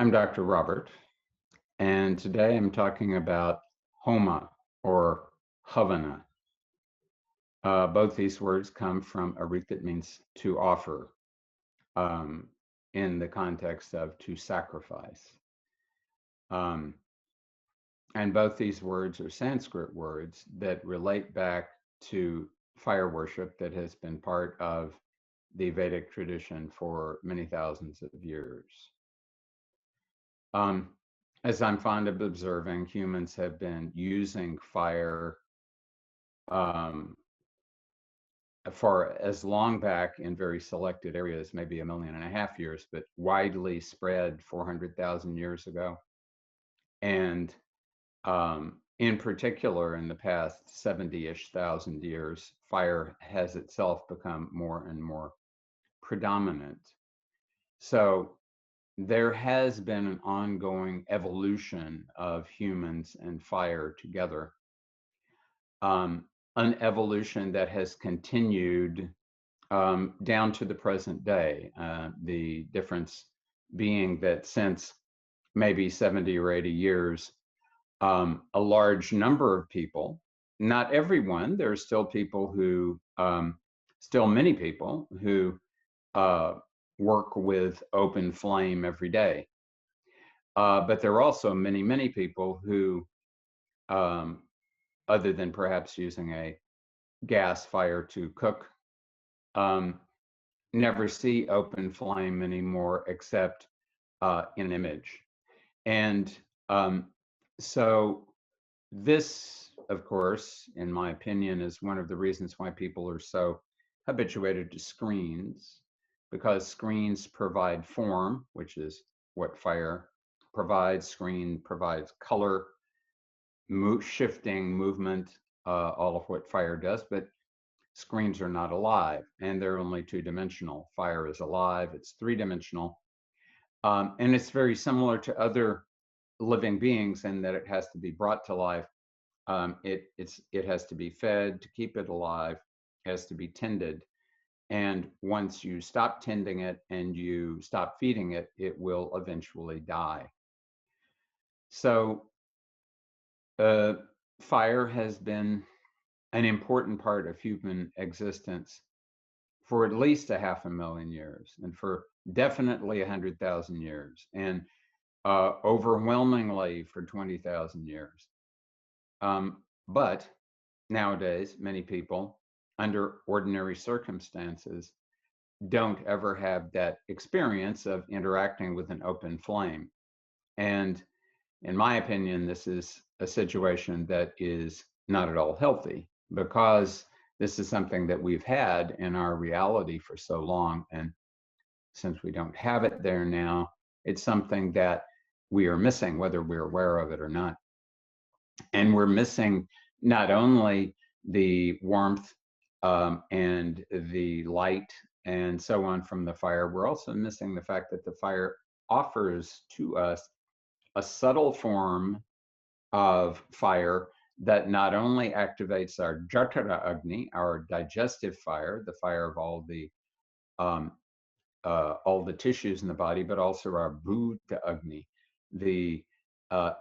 I'm Dr. Robert, and today I'm talking about Homa or Havana. Both these words come from a root that means to offer um, in the context of to sacrifice. Um, and both these words are Sanskrit words that relate back to fire worship that has been part of the Vedic tradition for many thousands of years. As I'm fond of observing, humans have been using fire um, for as long back in very selected areas, maybe 1.5 million years, but widely spread 400,000 years ago. And in particular, in the past 70-ish thousand years, fire has itself become more and more predominant. So there has been an ongoing evolution of humans and fire together. An evolution that has continued down to the present day. The difference being that since maybe 70 or 80 years, a large number of people, not everyone, there are still people who, still many people who work with open flame every day. But there are also many, many people who, other than perhaps using a gas fire to cook, never see open flame anymore except in image. And so this, of course, in my opinion, is one of the reasons why people are so habituated to screens, because screens provide form, which is what fire provides. Screen provides color, shifting, movement, all of what fire does, but screens are not alive, and they're only two-dimensional. Fire is alive, it's three-dimensional. And it's very similar to other living beings in that it has to be brought to life. It has to be fed to keep it alive, has to be tended. And once you stop tending it and you stop feeding it, it will eventually die. So fire has been an important part of human existence for at least 500,000 years, and for definitely 100,000 years, and overwhelmingly for 20,000 years. But nowadays, many people, under ordinary circumstances, don't ever have that experience of interacting with an open flame. And in my opinion, this is a situation that is not at all healthy, because this is something that we've had in our reality for so long. And since we don't have it there now, it's something that we are missing, whether we're aware of it or not. And we're missing not only the warmth and the light and so on from the fire, we're also missing the fact that the fire offers to us a subtle form of fire that not only activates our Jatara Agni, our digestive fire, the fire of all the tissues in the body, but also our Bhuta Agni, the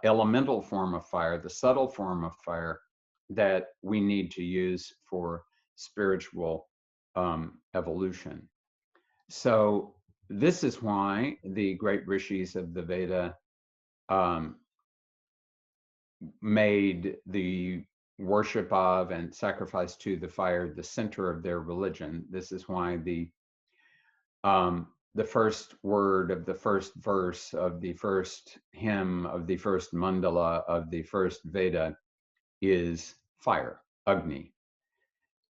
elemental form of fire, the subtle form of fire that we need to use for spiritual evolution. So this is why the great rishis of the Veda made the worship of and sacrifice to the fire the center of their religion. This is why the first word of the first verse of the first hymn of the first mandala of the first Veda is fire, Agni.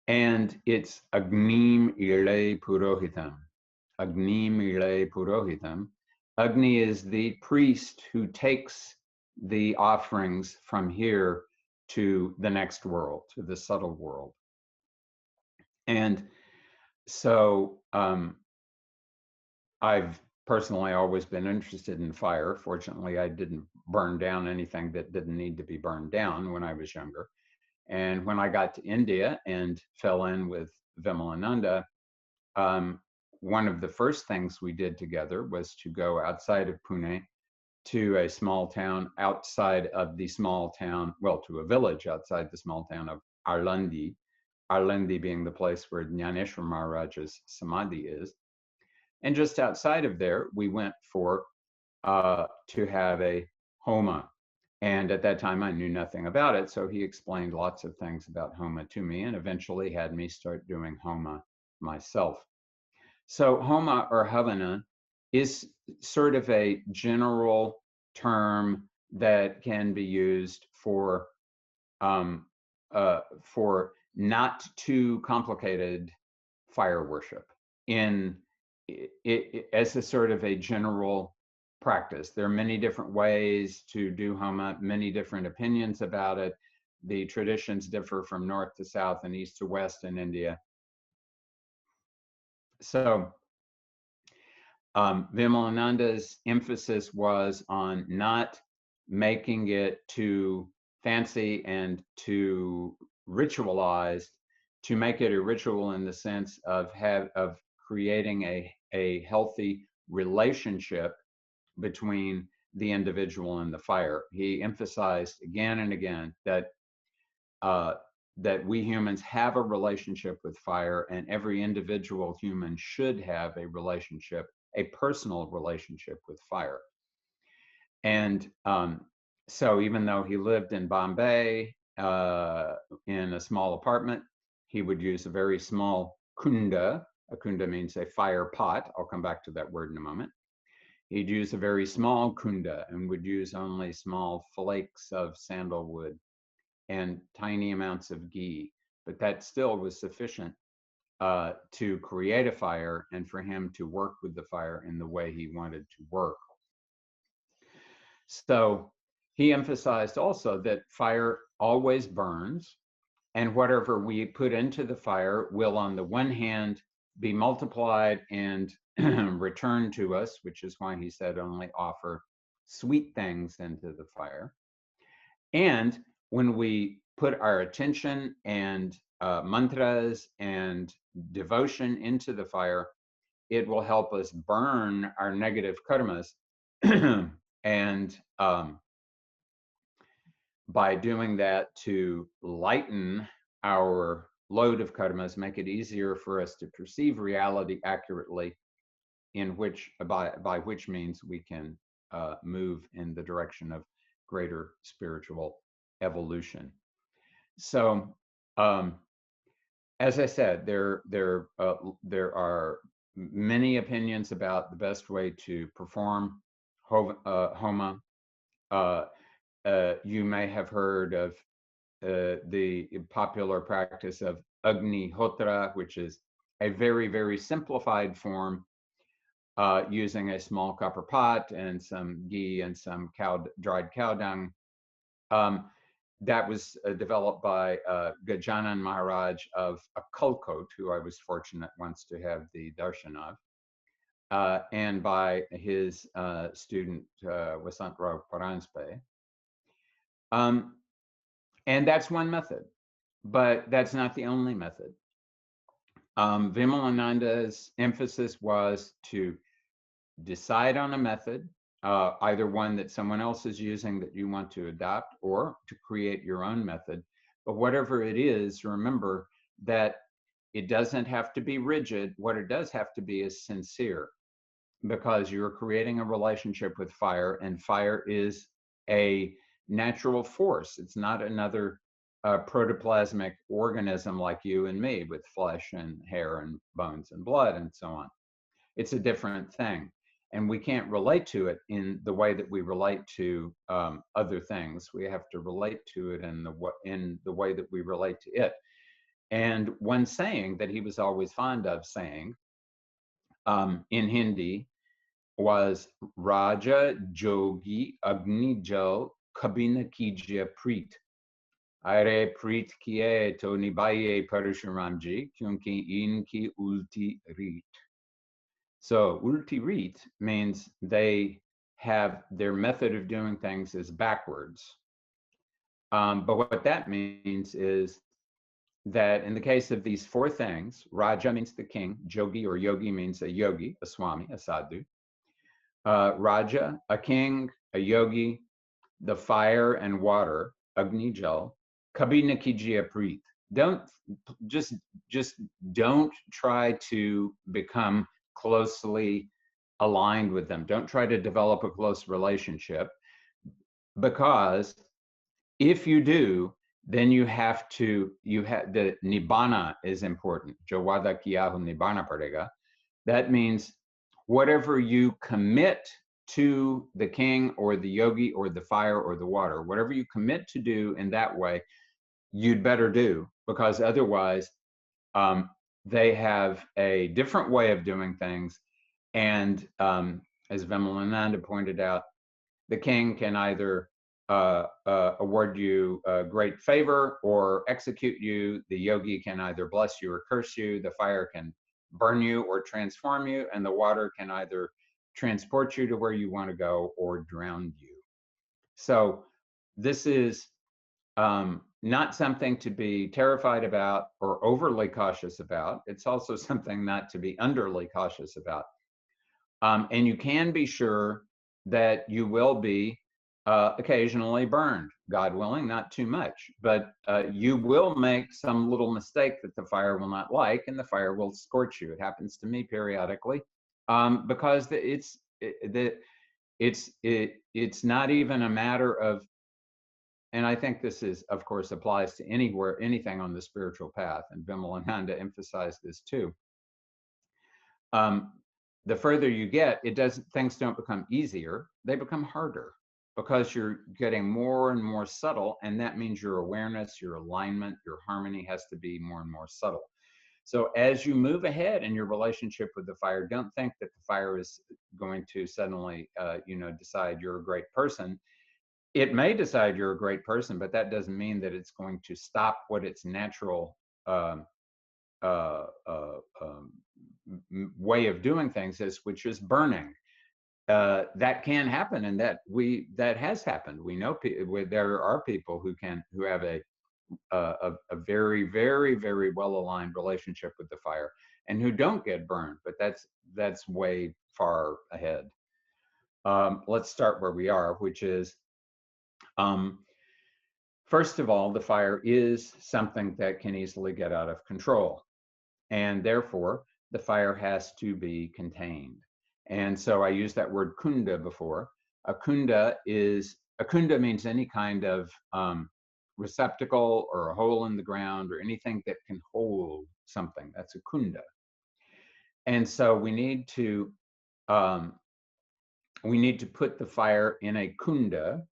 And it's Agnim Ire Purohitam. Agnim Ire Purohitam. Agni is the priest who takes the offerings from here to the next world, to the subtle world. And so I've personally always been interested in fire. Fortunately, I didn't burn down anything that didn't need to be burned down when I was younger. And when I got to India and fell in with Vimalananda, one of the first things we did together was to go outside of Pune to a small town outside of the small town, well, to a village outside the small town of Arlandi, Arlandi being the place where Jnaneshwar Maharaj's Samadhi is. And just outside of there, we went for to have a Homa. And at that time, I knew nothing about it. So he explained lots of things about Homa to me and eventually had me start doing Homa myself. So Homa or Havana is sort of a general term that can be used for not too complicated fire worship in as a sort of a general practice. There are many different ways to do Homa, many different opinions about it. The traditions differ from north to south and east to west in India. So Vimalananda's emphasis was on not making it too fancy and too ritualized, to make it a ritual in the sense of creating a healthy relationship between the individual and the fire. He emphasized again and again that that we humans have a relationship with fire, and every individual human should have a relationship, a personal relationship with fire. And so even though he lived in Bombay in a small apartment, he would use a very small kunda. A kunda means a fire pot. I'll come back to that word in a moment. He'd use a very small kunda and would use only small flakes of sandalwood and tiny amounts of ghee, but that still was sufficient to create a fire and for him to work with the fire in the way he wanted to work. So he emphasized also that fire always burns, and whatever we put into the fire will, on the one hand, be multiplied and returned to us, which is why he said only offer sweet things into the fire. And when we put our attention and mantras and devotion into the fire, it will help us burn our negative karmas. And by doing that, to lighten our load of karmas, make it easier for us to perceive reality accurately, in which by which means we can move in the direction of greater spiritual evolution. So, as I said, there are many opinions about the best way to perform Homa. You may have heard of the popular practice of Agnihotra, which is a very, very simplified form using a small copper pot and some ghee and some dried cow dung. That was developed by Gajanan Maharaj of Akalkot, who I was fortunate once to have the darshan of, and by his student Vasantrao Paranspe. And that's one method, but that's not the only method. Vimalananda's emphasis was to decide on a method, either one that someone else is using that you want to adopt, or to create your own method. But whatever it is, remember that it doesn't have to be rigid. What it does have to be is sincere, because you're creating a relationship with fire, and fire is a natural force. It's not another protoplasmic organism like you and me with flesh and hair and bones and blood and so on. It's a different thing. And we can't relate to it in the way that we relate to other things. We have to relate to it in the way that we relate to it. And one saying that he was always fond of saying in Hindi was Raja Jogi Agni Jo Kabina Kijya Preet. Are Preet Kiye to Nibaye Parashuramji Kyunki Inki Ulti Reet. So ulti reet means they have their method of doing things is backwards. But what that means is that in the case of these four things, Raja means the king, Jogi or Yogi means a yogi, a swami, a sadhu. Raja, a king, a yogi, the fire and water, Agni Jal, Kabhi na kijiye preet. Don't just just don't try to become closely aligned with them. Don't try to develop a close relationship, because if you do, then you have the nibbana is important. Jo wada kiya hu nibbana padega. That means whatever you commit to the king or the yogi or the fire or the water, whatever you commit to do in that way, you'd better do, because otherwise um, they have a different way of doing things. And as Vimalananda pointed out, the king can either award you a great favor or execute you. The yogi can either bless you or curse you. The fire can burn you or transform you. And the water can either transport you to where you want to go or drown you. So this is not something to be terrified about or overly cautious about. It's also something not to be underly cautious about. And you can be sure that you will be occasionally burned, God willing, not too much, but you will make some little mistake that the fire will not like, and the fire will scorch you. It happens to me periodically, because it's not even a matter of, and I think this is, of course, applies to anything on the spiritual path, and Vimalananda emphasized this too. The further you get, things don't become easier, they become harder, because you're getting more and more subtle, and that means your awareness, your alignment, your harmony has to be more and more subtle. So as you move ahead in your relationship with the fire, don't think that the fire is going to suddenly decide you're a great person. It may decide you're a great person, but that doesn't mean that it's going to stop what its natural way of doing things is, which is burning. That can happen, and that has happened. We know there are people who have a very, very, very well aligned relationship with the fire, and who don't get burned. But that's way far ahead. Let's start where we are, which is, first of all, the fire is something that can easily get out of control, and therefore the fire has to be contained. And so I used that word kunda before. A kunda means any kind of receptacle or a hole in the ground or anything that can hold something. That's a kunda. And so we need to put the fire in a kunda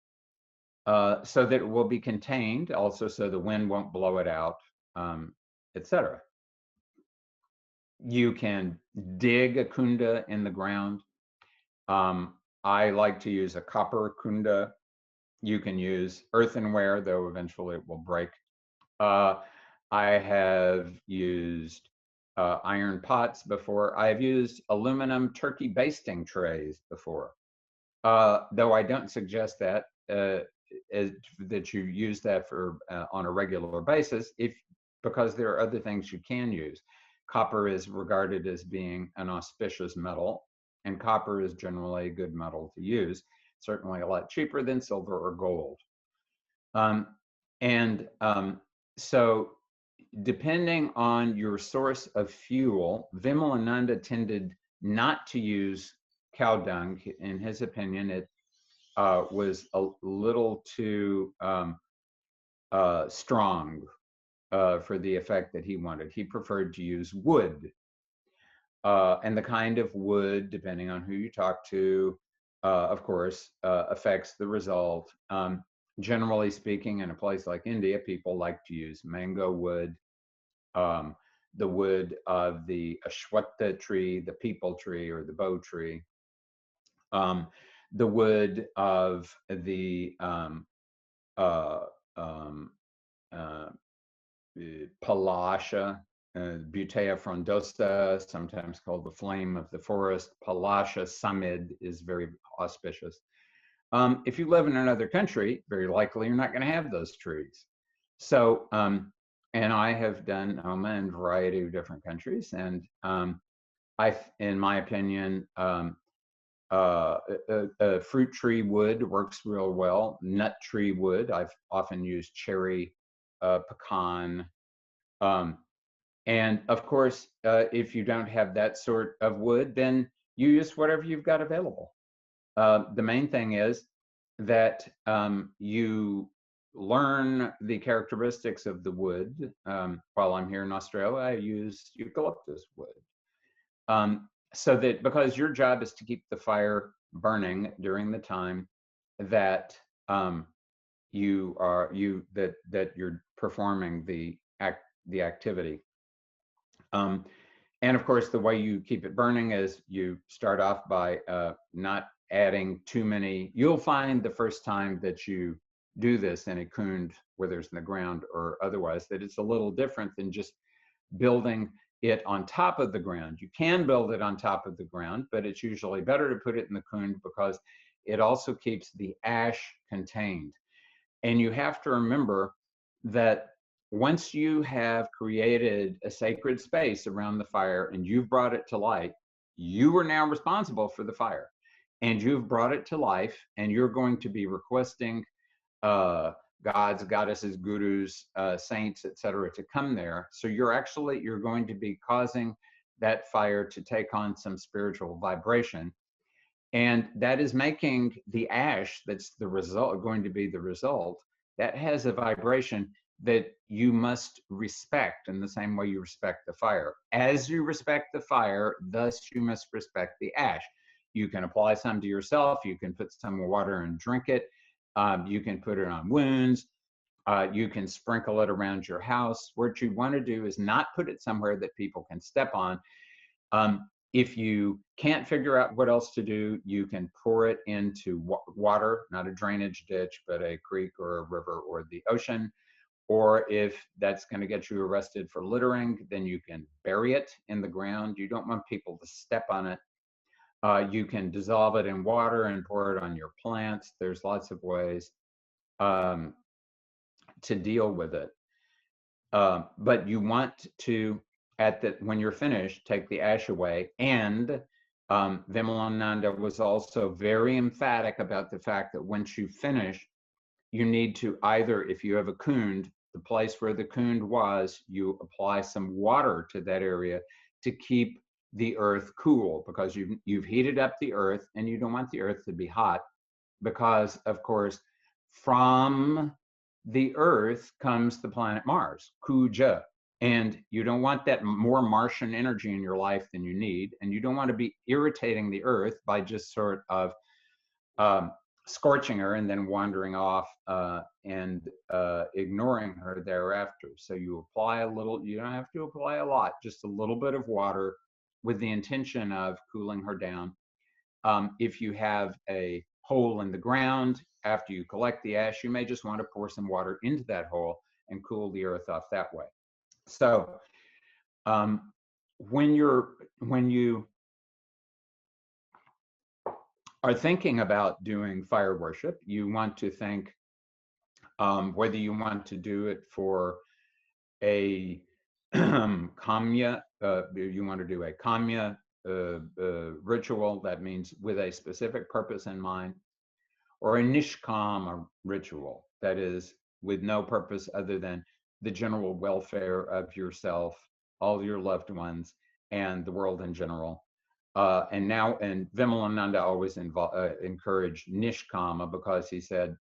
so that it will be contained, also so the wind won't blow it out, etc. You can dig a kunda in the ground. I like to use a copper kunda. You can use earthenware, though eventually it will break. I have used iron pots before. I have used aluminum turkey basting trays before, though I don't suggest that that you use that for on a regular basis, because there are other things you can use. Copper is regarded as being an auspicious metal, and copper is generally a good metal to use, certainly a lot cheaper than silver or gold. So depending on your source of fuel, Vimalananda tended not to use cow dung. In his opinion, it was a little too strong for the effect that he wanted. He preferred to use wood. And the kind of wood, depending on who you talk to, of course, affects the result. Generally speaking, in a place like India, people like to use mango wood, the wood of the ashwatha tree, the peepal tree, or the bo tree, the wood of the Palasha, Butea frondosa, sometimes called the flame of the forest. Palasha samid is very auspicious. If you live in another country, very likely you're not going to have those trees. So, and I have done Homa in a variety of different countries, and in my opinion, Fruit tree wood works real well. Nut tree wood, I've often used cherry, pecan. Um, and of course, if you don't have that sort of wood, then you use whatever you've got available. The main thing is that you learn the characteristics of the wood. While I'm here in Australia, I use eucalyptus wood. So that because your job is to keep the fire burning during the time that that you're performing the activity. And of course, the way you keep it burning is you start off by not adding too many. You'll find the first time that you do this in a kund, whether it's in the ground or otherwise, that it's a little different than just building it on top of the ground. You can build it on top of the ground, but it's usually better to put it in the kund because it also keeps the ash contained. And you have to remember that once you have created a sacred space around the fire and you've brought it to light, you are now responsible for the fire. And you've brought it to life, and you're going to be requesting gods, goddesses, gurus, saints, etc., to come there. So you're going to be causing that fire to take on some spiritual vibration. And that is making the ash that's the result, going to be the result, that has a vibration that you must respect in the same way you respect the fire. As you respect the fire, thus you must respect the ash. You can apply some to yourself. You can put some water and drink it. You can put it on wounds. You can sprinkle it around your house. What you want to do is not put it somewhere that people can step on. If you can't figure out what else to do, you can pour it into water, not a drainage ditch, but a creek or a river or the ocean. Or if that's going to get you arrested for littering, then you can bury it in the ground. You don't want people to step on it. You can dissolve it in water and pour it on your plants. There's lots of ways to deal with it. But you want to, when you're finished, take the ash away. And Vimalananda was also very emphatic about the fact that once you finish, you need to either, if you have a kund, the place where the kund was, you apply some water to that area to keep the earth cool, because you've heated up the earth, and you don't want the earth to be hot, because of course from the earth comes the planet Mars, Kuja, and you don't want that more Martian energy in your life than you need, and you don't want to be irritating the earth by just sort of scorching her and then wandering off and ignoring her thereafter. So you apply a little, you don't have to apply a lot, just a little bit of water with the intention of cooling her down. If you have a hole in the ground, after you collect the ash, you may just want to pour some water into that hole and cool the earth off that way. So when you are thinking about doing fire worship, you want to think whether you want to do it for a kamya, you want to do a kamya ritual, that means with a specific purpose in mind, or a nishkama ritual, that is with no purpose other than the general welfare of yourself, all your loved ones, and the world in general. And Vimalananda always encouraged nishkama, because he said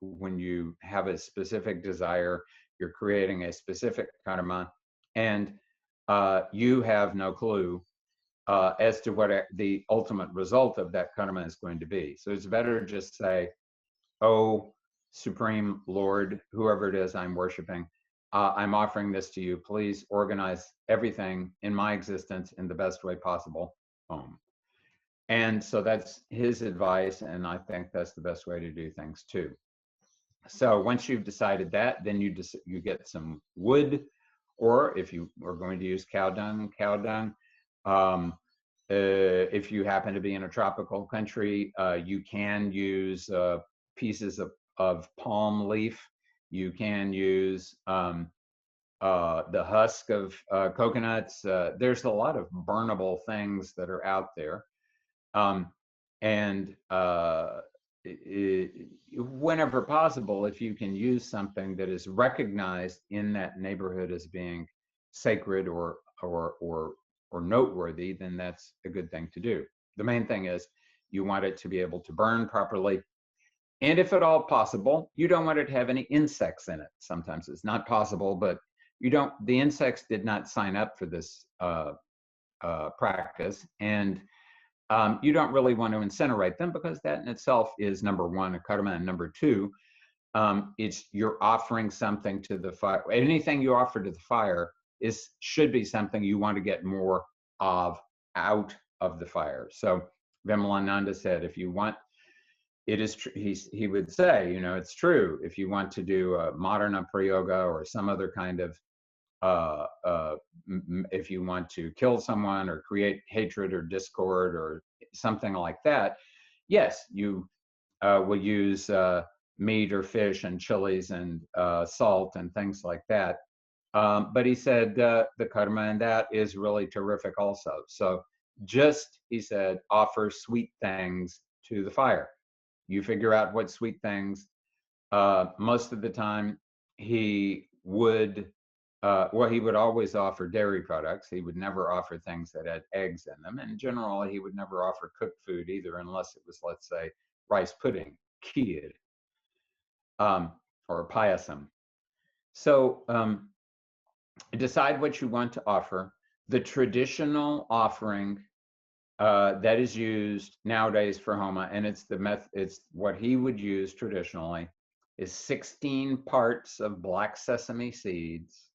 when you have a specific desire, you're creating a specific karma, and you have no clue as to what the ultimate result of that karma is going to be. So it's better to just say, "Oh, Supreme Lord, whoever it is I'm worshiping, I'm offering this to you. Please organize everything in my existence in the best way possible." And so that's his advice, and I think that's the best way to do things too. So once you've decided that, then you get some wood, or if you are going to use cow dung. If you happen to be in a tropical country, you can use pieces of palm leaf. You can use the husk of coconuts. There's a lot of burnable things that are out there. And whenever possible, if you can use something that is recognized in that neighborhood as being sacred or noteworthy, then that's a good thing to do. The main thing is you want it to be able to burn properly. And if at all possible, you don't want it to have any insects in it. Sometimes it's not possible, but the insects did not sign up for this practice. And you don't really want to incinerate them because that in itself is number one, a karma, and number two, it's you're offering something to the fire. Anything you offer to the fire should be something you want to get more of out of the fire. So Vimalananda said, if you want, it is true. He would say, it's true. If you want to do a Madana Prayoga or some other kind of if you want to kill someone or create hatred or discord or something like that, yes, you will use meat or fish and chilies and salt and things like that. But he said the karma in that is really terrific also. So he said, offer sweet things to the fire. You figure out what sweet things. Most of the time, he would he would always offer dairy products. He would never offer things that had eggs in them. And generally, he would never offer cooked food either, unless it was, let's say, rice pudding, kheer, or payasam. So decide what you want to offer. The traditional offering that is used nowadays for Homa, and it's what he would use traditionally, is 16 parts of black sesame seeds,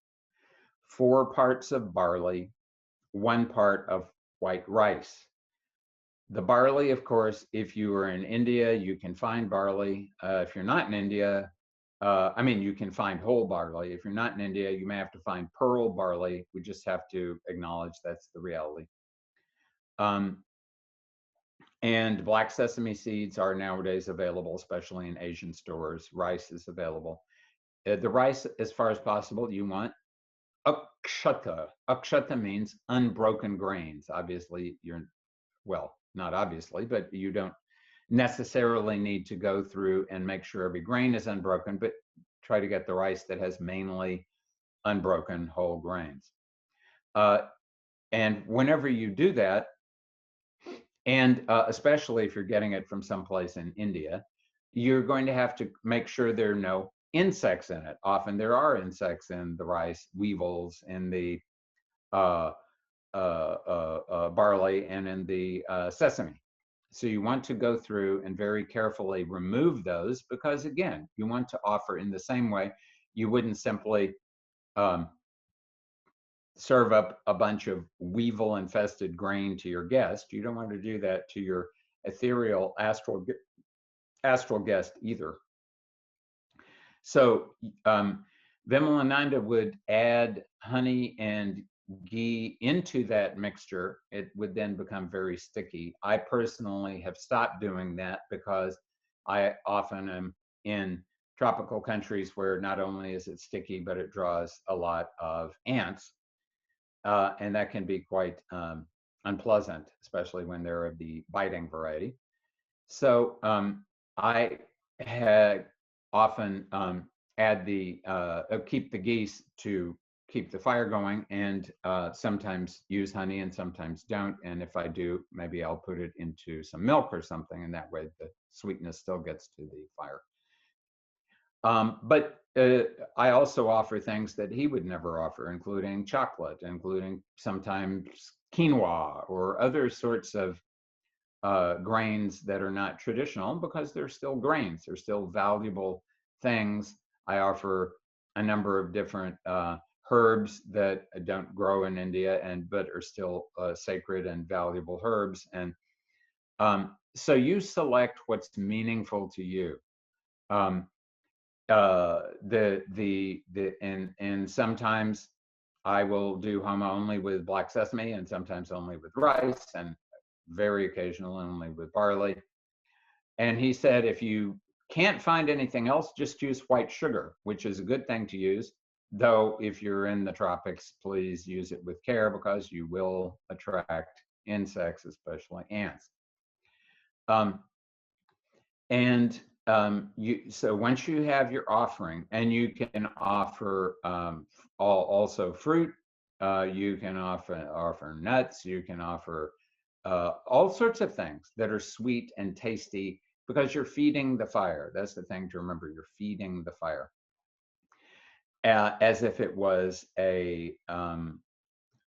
4 parts of barley, 1 part of white rice. The barley, of course, if you are in India, you can find barley. If you're not in India, you can find whole barley. If you're not in India, you may have to find pearl barley. We just have to acknowledge that's the reality. And black sesame seeds are nowadays available, especially in Asian stores. Rice is available. The rice, as far as possible, you want akshata. Akshata means unbroken grains. Obviously, not obviously, but you don't necessarily need to go through and make sure every grain is unbroken, but try to get the rice that has mainly unbroken whole grains. And whenever you do that, and especially if you're getting it from someplace in India, you're going to have to make sure there are no insects in it. Often there are insects in the rice, weevils in the barley, and in the sesame. So you want to go through and very carefully remove those, because again, you want to offer in the same way. You wouldn't simply serve up a bunch of weevil infested grain to your guest. You don't want to do that to your ethereal astral guest either. So Vimalananda would add honey and ghee into that mixture. It would then become very sticky. I personally have stopped doing that because I often am in tropical countries where not only is it sticky, but it draws a lot of ants. And that can be quite unpleasant, especially when they're of the biting variety. So I had often keep the geese to keep the fire going, and sometimes use honey and sometimes don't. And if I do, maybe I'll put it into some milk or something, and that way the sweetness still gets to the fire. But I also offer things that he would never offer, including chocolate, including sometimes quinoa or other sorts of grains that are not traditional, because they're still grains. They're still valuable things. I offer a number of different herbs that don't grow in India but are still sacred and valuable herbs. And so you select what's meaningful to you. And sometimes I will do Homa only with black sesame, and sometimes only with rice, and very occasional only with barley. And he said, if you can't find anything else, just use white sugar, which is a good thing to use. Though if you're in the tropics, please use it with care, because you will attract insects, especially ants. Um, and so once you have your offering, and you can offer also fruit, you can offer nuts, you can offer all sorts of things that are sweet and tasty because you're feeding the fire. That's the thing to remember. You're feeding the fire as if it was uh,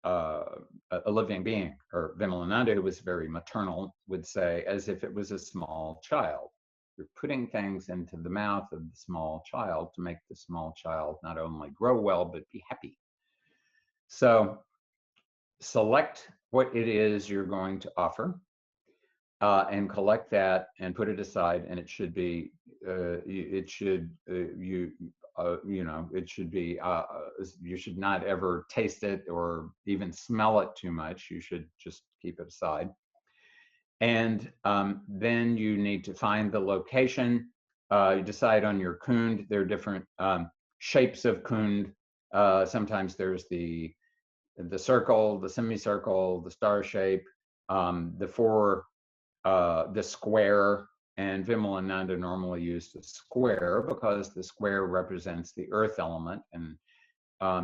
a living being, or Vimalananda, who was very maternal, would say, as if it was a small child. You're putting things into the mouth of the small child to make the small child not only grow well, but be happy. So select what it is you're going to offer, and collect that and put it aside. And it should be, it should, it should be, you should not ever taste it or even smell it too much. You should just keep it aside. And then you need to find the location. You decide on your kund. There are different shapes of kund. Sometimes there's the circle, the semicircle, the star shape, the square, and Vimalananda normally used the square because the square represents the earth element, and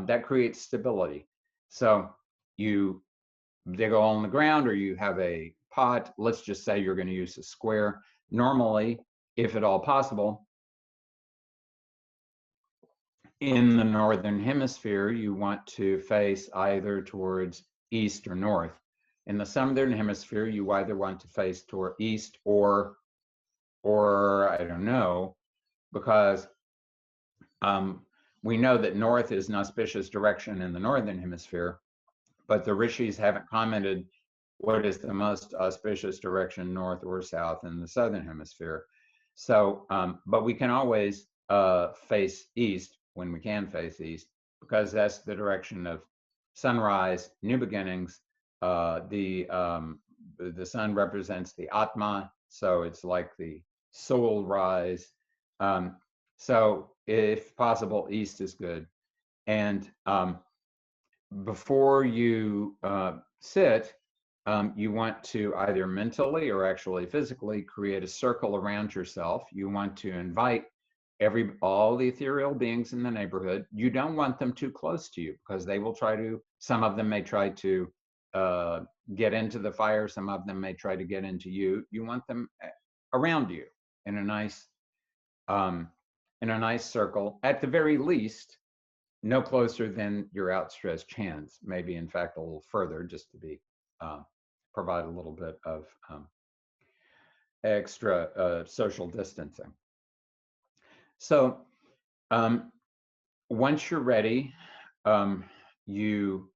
that creates stability. So you dig a hole in the ground, or you have a pot. Let's just say you're going to use a square. Normally, if at all possible, in the northern hemisphere, you want to face either towards east or north. In the southern hemisphere, you either want to face toward east or I don't know, because we know that north is an auspicious direction in the northern hemisphere, but the rishis haven't commented what is the most auspicious direction, north or south, in the southern hemisphere. So, but we can always face east when we can face east, because that's the direction of sunrise, new beginnings. The sun represents the Atma, so it's like the soul rise. So, if possible, east is good. And before you sit, you want to either mentally or actually physically create a circle around yourself. You want to invite all the ethereal beings in the neighborhood. You don't want them too close to you, because they will try to, some of them may try to get into the fire, some of them may try to get into you. You want them around you in a nice circle, at the very least no closer than your outstretched hands, maybe in fact a little further, just to be provide a little bit of extra social distancing. So once you're ready, you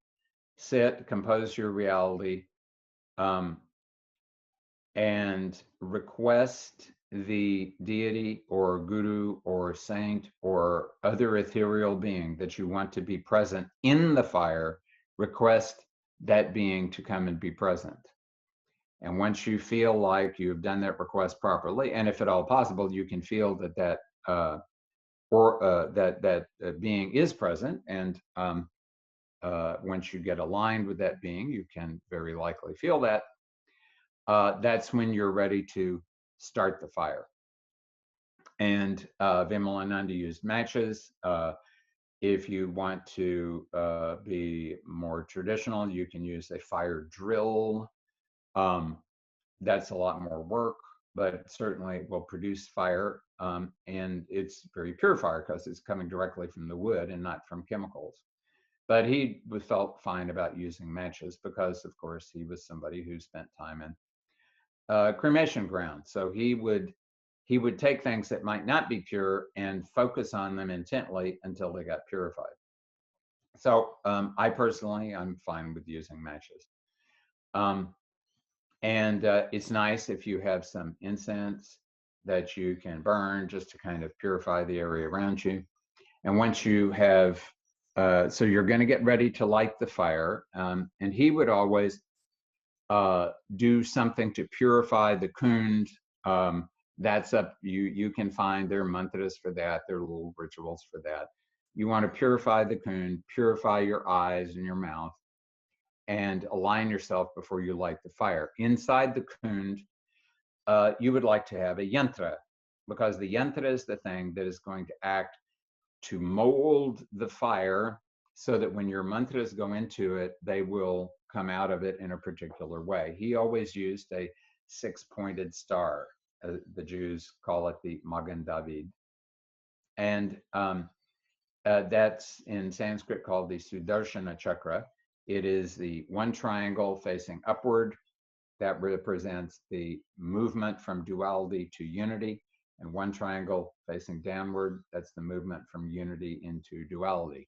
sit, compose your reality, and request the deity or guru or saint or other ethereal being that you want to be present in the fire. Request that being to come and be present. And once you feel like you've done that request properly, and if at all possible, you can feel that being is present, and once you get aligned with that being, you can very likely feel that. That's when you're ready to start the fire. And Vimalananda used matches. If you want to be more traditional, you can use a fire drill. That's a lot more work, but certainly will produce fire. And it's very pure fire because it's coming directly from the wood and not from chemicals. But he felt fine about using matches because, of course, he was somebody who spent time in cremation ground. So he would take things that might not be pure and focus on them intently until they got purified. So I personally, I'm fine with using matches. And it's nice if you have some incense that you can burn just to kind of purify the area around you. And once you have, so you're going to get ready to light the fire. And he would always do something to purify the kund. That's up, you can find there are mantras for that, there are little rituals for that. You want to purify the kund, purify your eyes and your mouth, and align yourself before you light the fire. Inside the kund, you would like to have a yantra, because the yantra is the thing that is going to act to mold the fire so that when your mantras go into it, they will come out of it in a particular way. He always used a six-pointed star. The Jews call it the Magen David. And that's in Sanskrit called the Sudarshana Chakra. It is the one triangle facing upward that represents the movement from duality to unity, and one triangle facing downward, that's the movement from unity into duality.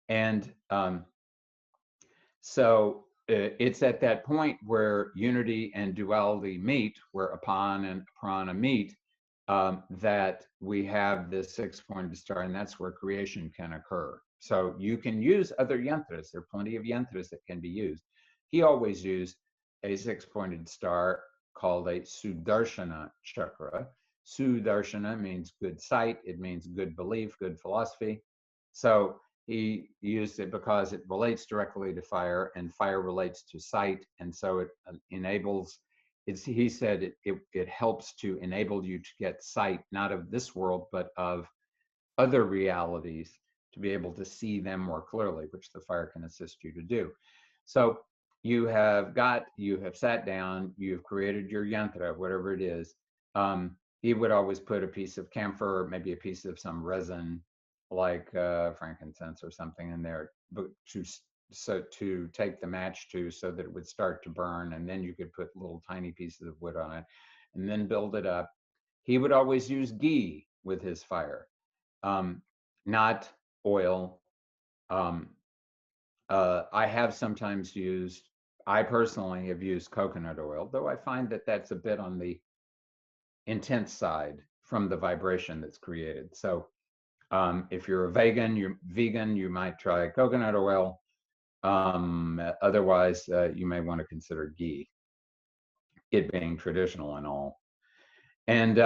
And so it's at that point where unity and duality meet, where apana and prana meet, that we have this six-pointed star, and that's where creation can occur. So you can use other yantras. There are plenty of yantras that can be used. He always used a six-pointed star called a Sudarshana chakra. Sudarshana means good sight. It means good belief, good philosophy. So he used it because it relates directly to fire, and fire relates to sight, and so it enables. He said it helps to enable you to get sight, not of this world, but of other realities, to be able to see them more clearly, which the fire can assist you to do. So you have sat down, you've created your yantra, whatever it is. He would always put a piece of camphor, maybe a piece of some resin, like frankincense or something in there, but to take the match to, so that it would start to burn, and then you could put little tiny pieces of wood on it and then build it up. He would always use ghee with his fire, not oil. I have sometimes used, I personally have used coconut oil, though I find that that's a bit on the intense side from the vibration that's created. So if you're a vegan, you might try coconut oil. Otherwise, you may want to consider ghee, it being traditional and all. And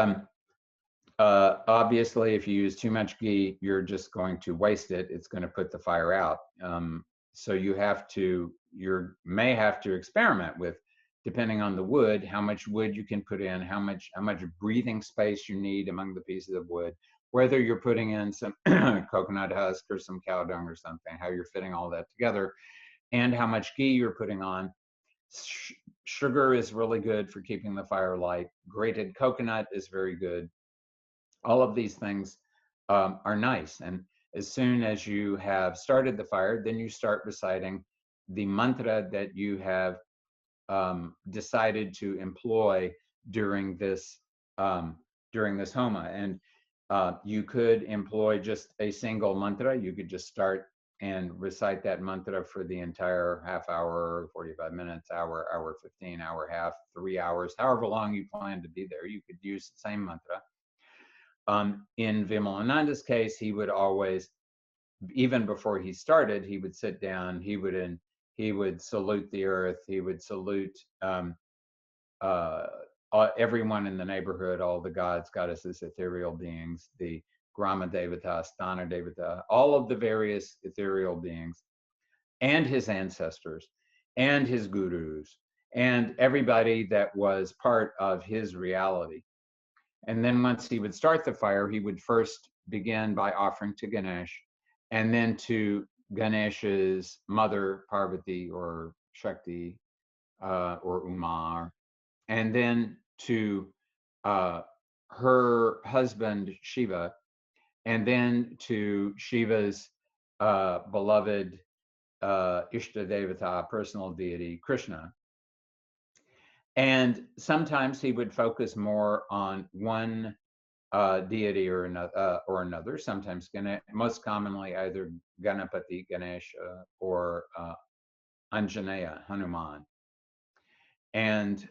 obviously, if you use too much ghee, you're just going to waste it. It's going to put the fire out. So you may have to experiment with, depending on the wood, how much wood you can put in, how much breathing space you need among the pieces of wood, whether you're putting in some coconut husk or some cow dung or something, how you're fitting all that together, and how much ghee you're putting on. Sugar is really good for keeping the fire light. Grated coconut is very good. All of these things are nice. And as soon as you have started the fire, then you start reciting the mantra that you have decided to employ during this Homa. And you could employ just a single mantra. You could just start and recite that mantra for the entire half hour, 45 minutes, hour 15, hour half, 3 hours, however long you plan to be there. You could use the same mantra. In Vimalananda's case, he would always, even before he started, he would sit down, he would salute the earth, he would salute everyone in the neighborhood, all the gods, goddesses, ethereal beings, the Grama Devata, Sthana Devata, all of the various ethereal beings, and his ancestors, and his gurus, and everybody that was part of his reality. And then once he would start the fire, he would first begin by offering to Ganesh, and then to Ganesh's mother, Parvati or Shakti or Uma, and then to her husband, Shiva, and then to Shiva's beloved Ishta Devata, personal deity, Krishna. And sometimes he would focus more on one deity or another. Sometimes most commonly either Ganapati, Ganesha, or Anjaneya, Hanuman. And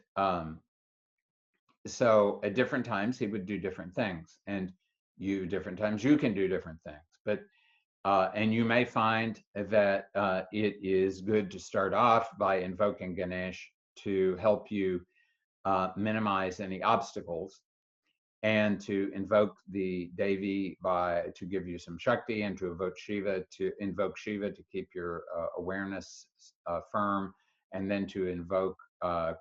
so at different times he would do different things, and different times you can do different things. But and you may find that it is good to start off by invoking Ganesh to help you minimize any obstacles, and to invoke the Devi to give you some Shakti, and to invoke Shiva to keep your awareness firm, and then to invoke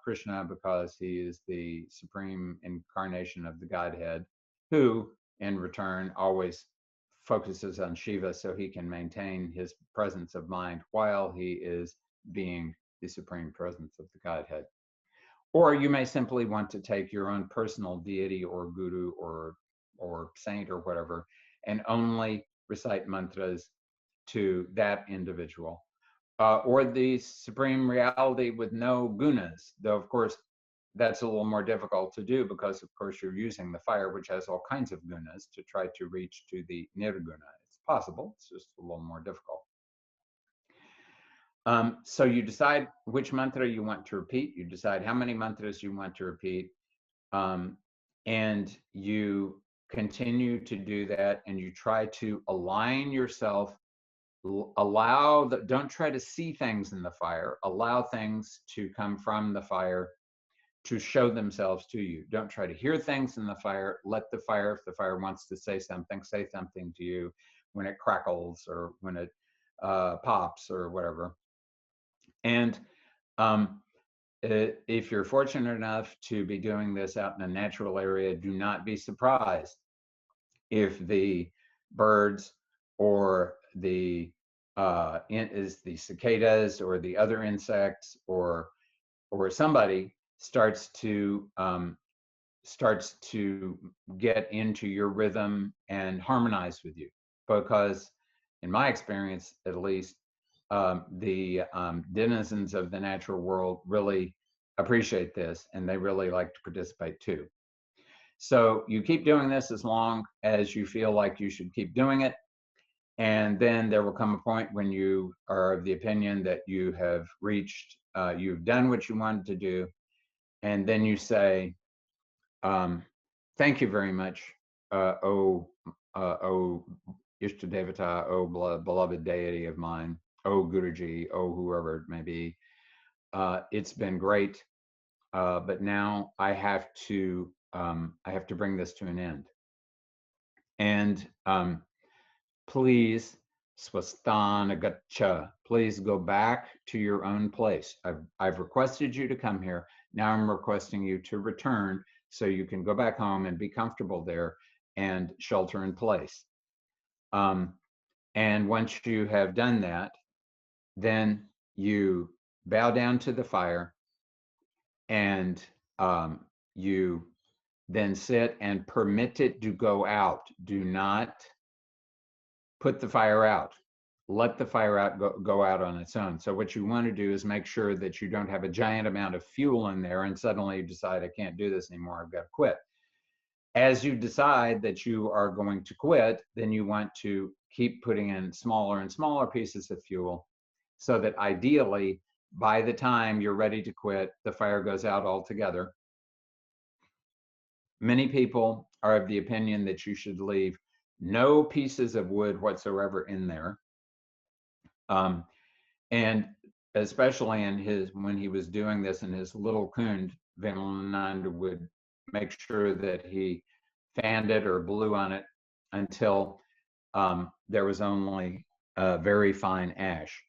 Krishna because he is the supreme incarnation of the Godhead, who in return always focuses on Shiva so he can maintain his presence of mind while he is being the supreme presence of the Godhead. Or you may simply want to take your own personal deity or guru or saint or whatever and only recite mantras to that individual. Or the supreme reality with no gunas, though of course that's a little more difficult to do because of course you're using the fire, which has all kinds of gunas, to try to reach to the nirguna. It's possible, it's just a little more difficult. So you decide which mantra you want to repeat, you decide how many mantras you want to repeat, and you continue to do that, and you try to align yourself. Don't try to see things in the fire, allow things to come from the fire to show themselves to you. Don't try to hear things in the fire. Let the fire, if the fire wants to say something to you when it crackles or when it pops or whatever. And if you're fortunate enough to be doing this out in a natural area, do not be surprised if the birds or the cicadas or the other insects or somebody starts to get into your rhythm and harmonize with you, because in my experience at least, the denizens of the natural world really appreciate this and they really like to participate too. So you keep doing this as long as you feel like you should keep doing it. And then there will come a point when you are of the opinion that you have reached, you've done what you wanted to do. And then you say, thank you very much, O Ishtadevata, O beloved deity of mine, O Guruji, O whoever it may be. It's been great, but now I have to bring this to an end. And please, swasthana gaccha, please go back to your own place. I've requested you to come here. Now I'm requesting you to return so you can go back home and be comfortable there and shelter in place. And once you have done that, then you bow down to the fire and you then sit and permit it to go out. Do not put the fire out. Let the fire out go out on its own. So what you want to do is make sure that you don't have a giant amount of fuel in there and suddenly you decide, I can't do this anymore, I've got to quit. As you decide that you are going to quit, then you want to keep putting in smaller and smaller pieces of fuel so that ideally, by the time you're ready to quit, the fire goes out altogether. Many people are of the opinion that you should leave no pieces of wood whatsoever in there. And especially when he was doing this in his little kund, Vimalananda would make sure that he fanned it or blew on it until there was only very fine ash.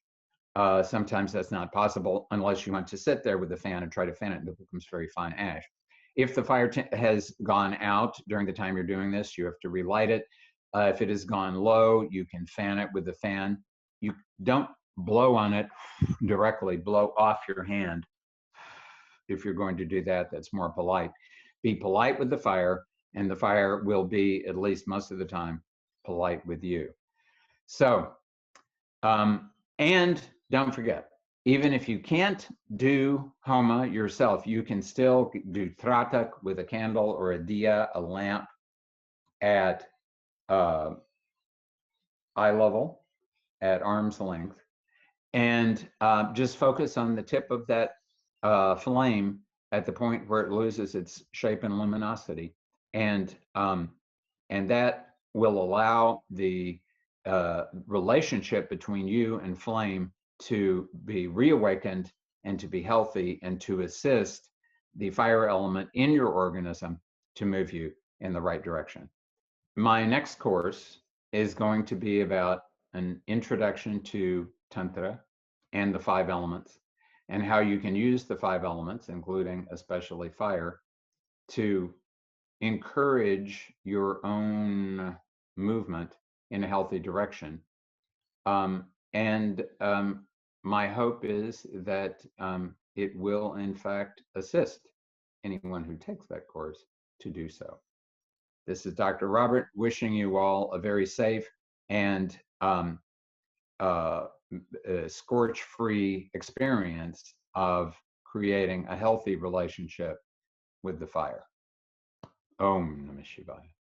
Sometimes that's not possible unless you want to sit there with the fan and try to fan it and it becomes very fine ash. If the fire has gone out during the time you're doing this, you have to relight it. If it has gone low, you can fan it with the fan. You don't blow on it directly, blow off your hand. If you're going to do that, that's more polite. Be polite with the fire, and the fire will be, at least most of the time, polite with you. So, and don't forget, even if you can't do Homa yourself, you can still do Tratak with a candle or a diya, a lamp, at eye level, at arm's length, and just focus on the tip of that flame at the point where it loses its shape and luminosity. And that will allow the relationship between you and flame to be reawakened and to be healthy and to assist the fire element in your organism to move you in the right direction. My next course is going to be about an introduction to Tantra and the 5 elements. and how you can use the 5 elements, including especially fire, to encourage your own movement in a healthy direction. And my hope is that it will, in fact, assist anyone who takes that course to do so. This is Dr. Robert, wishing you all a very safe and scorch-free experience of creating a healthy relationship with the fire. Om Namah Shivaya.